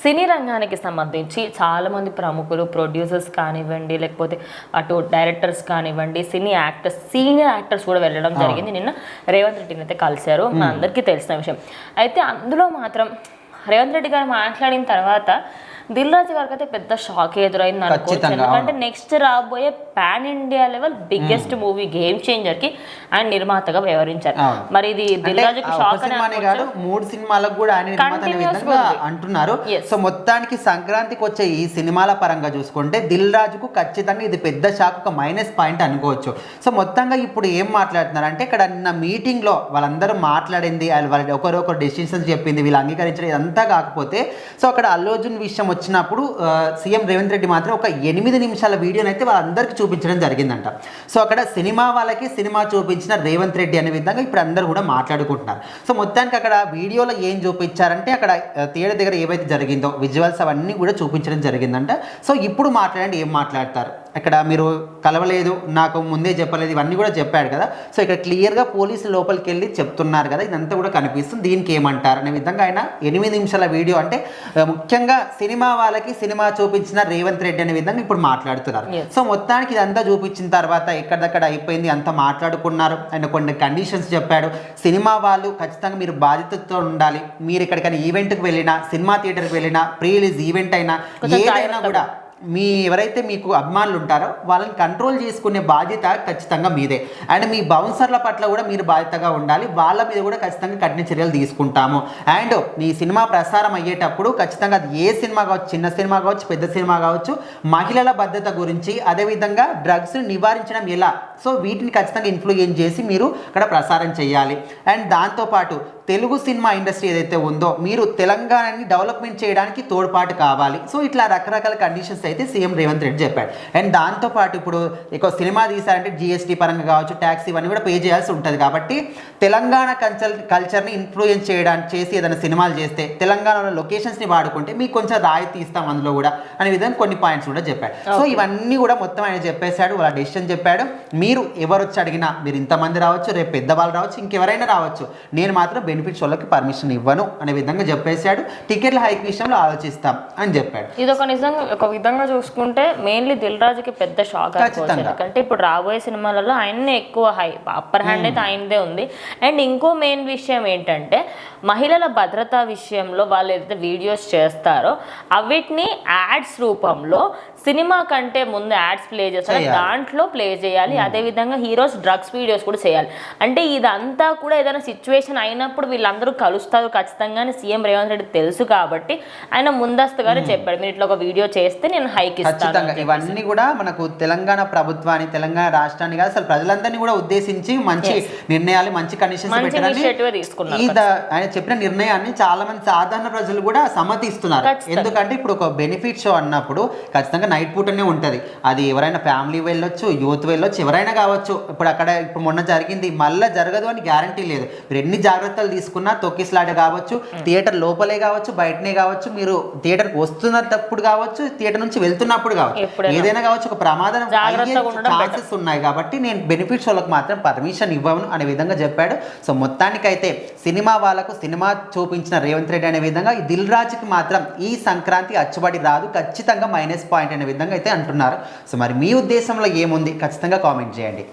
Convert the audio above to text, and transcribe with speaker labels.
Speaker 1: సినీ రంగానికి సంబంధించి చాలామంది ప్రముఖులు ప్రొడ్యూసర్స్ కానివ్వండి, లేకపోతే అటు డైరెక్టర్స్ కానివ్వండి, సినీ యాక్టర్స్, సీనియర్ యాక్టర్స్ కూడా వెళ్ళడం జరిగింది. నిన్న రేవంత్ రెడ్డిని అయితే కలిశారు, మన అందరికీ తెలిసిన విషయం. అయితే అందులో మాత్రం రేవంత్ రెడ్డి గారు మాట్లాడిన తర్వాత దిల్ రాజు గారికి అయితే పెద్ద షాక్ ఎదురైంది అనుకోవచ్చు. ఎందుకంటే నెక్స్ట్ రాబోయే pan India level biggest movie game changer కి ఆయన నిర్మాతగా వ్యవహరించారు. మరి ఇది దిల్ రాజుకి షాక్ అని
Speaker 2: 3 సినిమాలకు కూడా ఆయన నిర్మాత అనే విధంగా అంటున్నారు. సో మొత్తానికి సంక్రాంతికి వచ్చే ఈ సినిమాల పరంగా చూసుకుంటే దిల్ రాజుకు ఖచ్చితంగా ఇది పెద్ద షాక్, ఒక మైనస్ పాయింట్ అనుకోవచ్చు. సో మొత్తంగా ఇప్పుడు ఏం మాట్లాడుతున్నారు అంటే, ఇక్కడ నిన్న మీటింగ్ లో వాళ్ళందరూ మాట్లాడింది, వాళ్ళు ఒకరొకరు డెసిషన్స్ చెప్పింది, వీళ్ళు అంగీకరించడం ఇదంతా కాకపోతే, సో అక్కడ అల్లు అర్జున్ విషయం వచ్చినప్పుడు సీఎం రేవంత్ రెడ్డి మాత్రం ఒక 8 నిమిషాల వీడియోని అయితే వాళ్ళందరికీ చూపించడం జరిగిందంట. సో అక్కడ సినిమా వాళ్ళకి సినిమా చూపించిన రేవంత్ రెడ్డి అనే విధంగా ఇప్పుడు అందరూ కూడా మాట్లాడుకుంటున్నారు. సో మొత్తానికి అక్కడ వీడియోలో ఏం చూపించారంటే, అక్కడ థియేటర్ దగ్గర ఏవైతే జరిగిందో విజువల్స్ అవన్నీ కూడా చూపించడం జరిగిందంట. సో ఇప్పుడు మాట్లాడండి, ఏం మాట్లాడతారు? ఇక్కడ మీరు కలవలేదు, నాకు ముందే చెప్పలేదు, ఇవన్నీ కూడా చెప్పాడు కదా. సో ఇక్కడ క్లియర్గా పోలీసులు లోపలికి వెళ్ళి చెప్తున్నారు కదా, ఇదంతా కూడా కనిపిస్తుంది, దీనికి ఏమంటారు అనే విధంగా ఆయన 8 నిమిషాల వీడియో, అంటే ముఖ్యంగా సినిమా వాళ్ళకి సినిమా చూపించిన రేవంత్ రెడ్డి అనే విధంగా ఇప్పుడు మాట్లాడుతున్నారు. సో మొత్తానికి ఇదంతా చూపించిన తర్వాత ఎక్కడిదక్కడ అయిపోయింది, అంతా మాట్లాడుకున్నారు. ఆయన కొన్ని కండిషన్స్ చెప్పాడు. సినిమా వాళ్ళు ఖచ్చితంగా మీరు బాధ్యతతో ఉండాలి, మీరు ఎక్కడికైనా ఈవెంట్కి వెళ్ళినా, సినిమా థియేటర్కి వెళ్ళినా, ప్రీ రిలీజ్ ఈవెంట్ అయినా, ఏదైనా కూడా ఎవరైతే మీకు అభిమానులు ఉంటారో వాళ్ళని కంట్రోల్ చేసుకునే బాధ్యత ఖచ్చితంగా మీదే. అండ్ మీ బౌన్సర్ల పట్ల కూడా మీరు బాధ్యతగా ఉండాలి, వాళ్ళ మీద కూడా ఖచ్చితంగా కఠిన చర్యలు తీసుకుంటాము. అండ్ మీ సినిమా ప్రసారం అయ్యేటప్పుడు ఖచ్చితంగా అది ఏ సినిమా కావచ్చు, చిన్న సినిమా కావచ్చు, పెద్ద సినిమా కావచ్చు, మహిళల భద్రత గురించి, అదేవిధంగా డ్రగ్స్ని నివారించడం ఎలా, సో వీటిని ఖచ్చితంగా ఇన్ఫ్లుయెన్స్ చేసి మీరు అక్కడ ప్రసారం చేయాలి. అండ్ దాంతోపాటు తెలుగు సినిమా ఇండస్ట్రీ ఏదైతే ఉందో, మీరు తెలంగాణని డెవలప్మెంట్ చేయడానికి తోడ్పాటు కావాలి. సో ఇట్లా రకరకాల కండిషన్స్ అయితే సీఎం రేవంత్ రెడ్డి చెప్పాడు. అండ్ దాంతోపాటు ఇప్పుడు ఎక్కువ సినిమా తీశారంటే జిఎస్టీ పరంగా కావచ్చు, ట్యాక్స్ ఇవన్నీ కూడా పే చేయాల్సి ఉంటుంది. కాబట్టి తెలంగాణ కల్చర్ని ఇన్ఫ్లుయెన్స్ చేసి ఏదైనా సినిమాలు చేస్తే తెలంగాణలో లొకేషన్స్ని వాడుకుంటే మీకు కొంచెం రాయితీ ఇస్తాం అందులో కూడా అనే విధంగా కొన్ని పాయింట్స్ కూడా చెప్పాడు. సో ఇవన్నీ కూడా మొత్తం ఆయన చెప్పేశాడు, వాళ్ళ డెసిషన్ చెప్పాడు. మీరు ఎవరు వచ్చి అడిగినా, మీరు ఇంతమంది రావచ్చు, రేపు పెద్దవాళ్ళు రావచ్చు, ఇంకెవరైనా రావచ్చు, నేను మాత్రం బెనిఫిట్స్ వాళ్ళకి పర్మిషన్ ఇవ్వను అనే విధంగా చెప్పేశాడు. టికెట్ల హైక్ విషయంలో ఆలోచిస్తాం అని చెప్పాడు.
Speaker 1: ఇది ఒక విధంగా చూసుకుంటే మెయిన్లీ దిల్ రాజుకి పెద్ద షాక్. ఎందుకంటే ఇప్పుడు రాబోయే సినిమాలలో ఆయన్నే ఎక్కువ అప్పర్ హ్యాండ్ అయితే ఆయనదే ఉంది. అండ్ ఇంకో మెయిన్ విషయం ఏంటంటే, మహిళల భద్రతా విషయంలో వాళ్ళు ఏదైతే వీడియోస్ చేస్తారో అవిటిని యాడ్స్ రూపంలో సినిమా కంటే ముందు యాడ్స్ ప్లే చేస్తారు, దాంట్లో ప్లే చేయాలి. అదేవిధంగా హీరోస్ డ్రగ్స్ వీడియోస్ కూడా చేయాలి. అంటే ఇదంతా కూడా ఏదైనా సిచ్యువేషన్ అయినప్పుడు వీళ్ళందరూ కలుస్తారు ఖచ్చితంగా అని సీఎం రేవంత్ రెడ్డి తెలుసు. కాబట్టి ఆయన ముందస్తుగానే చెప్పాడు, మీరు ఇట్లా ఒక వీడియో చేస్తే నేను హైక్ ఇస్తాను.
Speaker 2: ఇవన్నీ కూడా మనకు తెలంగాణ ప్రభుత్వాన్ని, తెలంగాణ రాష్ట్రాన్ని కాదు, అసలు ప్రజలందరినీ కూడా ఉద్దేశించి మంచి నిర్ణయాలు, మంచి కండిషన్స్ తీసుకున్నారు. ఆయన చెప్పిన నిర్ణయాన్ని చాలా మంది సాధారణ ప్రజలు కూడా సమ్మతిస్తున్నారు. ఎందుకంటే ఇప్పుడు ఒక బెనిఫిట్ షో అన్నప్పుడు ఖచ్చితంగా నైట్ పూటనే ఉంటుంది. అది ఎవరైనా ఫ్యామిలీ వెళ్ళొచ్చు, యూత్ వెళ్ళొచ్చు, ఎవరైనా కావచ్చు. ఇప్పుడు మొన్న జరిగింది, మళ్ళీ జరగదు అని గ్యారంటీ లేదు. మీరు ఎన్ని జాగ్రత్తలు తీసుకున్నా తొక్కిసలాట కావచ్చు, థియేటర్ లోపలే కావచ్చు, బయటనే కావచ్చు, మీరు థియేటర్కి వస్తున్నప్పుడు కావచ్చు, థియేటర్ నుంచి వెళ్తున్నప్పుడు కావచ్చు, ఏదైనా కావచ్చు, ఒక ప్రమాదం ఛాన్సెస్ ఉన్నాయి. కాబట్టి నేను బెనిఫిట్స్ వాళ్ళకి మాత్రం పర్మిషన్ ఇవ్వను అనే విధంగా చెప్పాడు. సో మొత్తానికైతే సినిమా వాళ్ళకు సినిమా చూపించిన రేవంత్ రెడ్డి అనే విధంగా ఈ దిల్ రాజుకి మాత్రం ఈ సంక్రాంతి అచ్చుబడి రాదు, ఖచ్చితంగా మైనస్ పాయింట్ అనే విధంగా అయితే అంటున్నారు. సో మరి మీ ఉద్దేశంలో ఏముంది ఖచ్చితంగా కామెంట్ చేయండి.